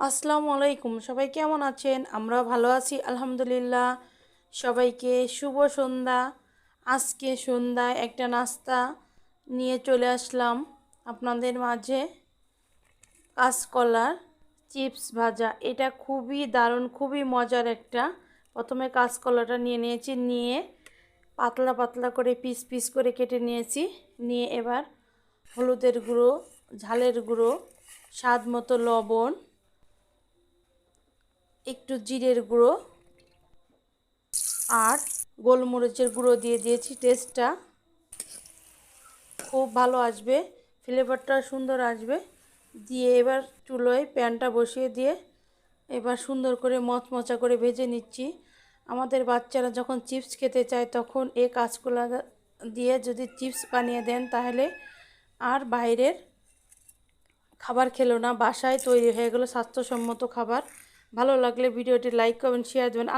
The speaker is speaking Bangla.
আসসালামু আলাইকুম, সবাই কেমন আছেন? আমরা ভালো আছি আলহামদুলিল্লাহ। সবাইকে শুভ সন্ধ্যা। আজকে সন্ধ্যায় একটা নাস্তা নিয়ে চলে আসলাম আপনাদের মাঝে। কাঁচকলার চিপস ভাজা, এটা খুবই দারুণ, খুবই মজার একটা। প্রথমে কাঁচকলাটা নিয়ে নিয়েছি, নিয়ে পাতলা পাতলা করে পিস পিস করে কেটে নিয়েছি। নিয়ে এবার হলুদের গুঁড়ো, ঝালের গুঁড়ো, স্বাদ মতো লবণ, একটু জিরের গুঁড়ো আর গোলমরিচের গুঁড়ো দিয়ে দিয়েছি। টেস্টটা খুব ভালো আসবে, ফ্লেভারটা সুন্দর আসবে। দিয়ে এবার চুলোয় প্যানটা বসিয়ে দিয়ে এবার সুন্দর করে মচমচা করে ভেজে নিচ্ছি। আমাদের বাচ্চারা যখন চিপস খেতে চায় তখন এই কাঁচকলা দিয়ে যদি চিপস বানিয়ে দেন তাহলে আর বাইরের খাবার খেলো না, বাসায় তৈরি হয়ে গেলো স্বাস্থ্যসম্মত খাবার। ভালো লাগলে ভিডিওটি লাইক করবেন, শেয়ার দেবেন।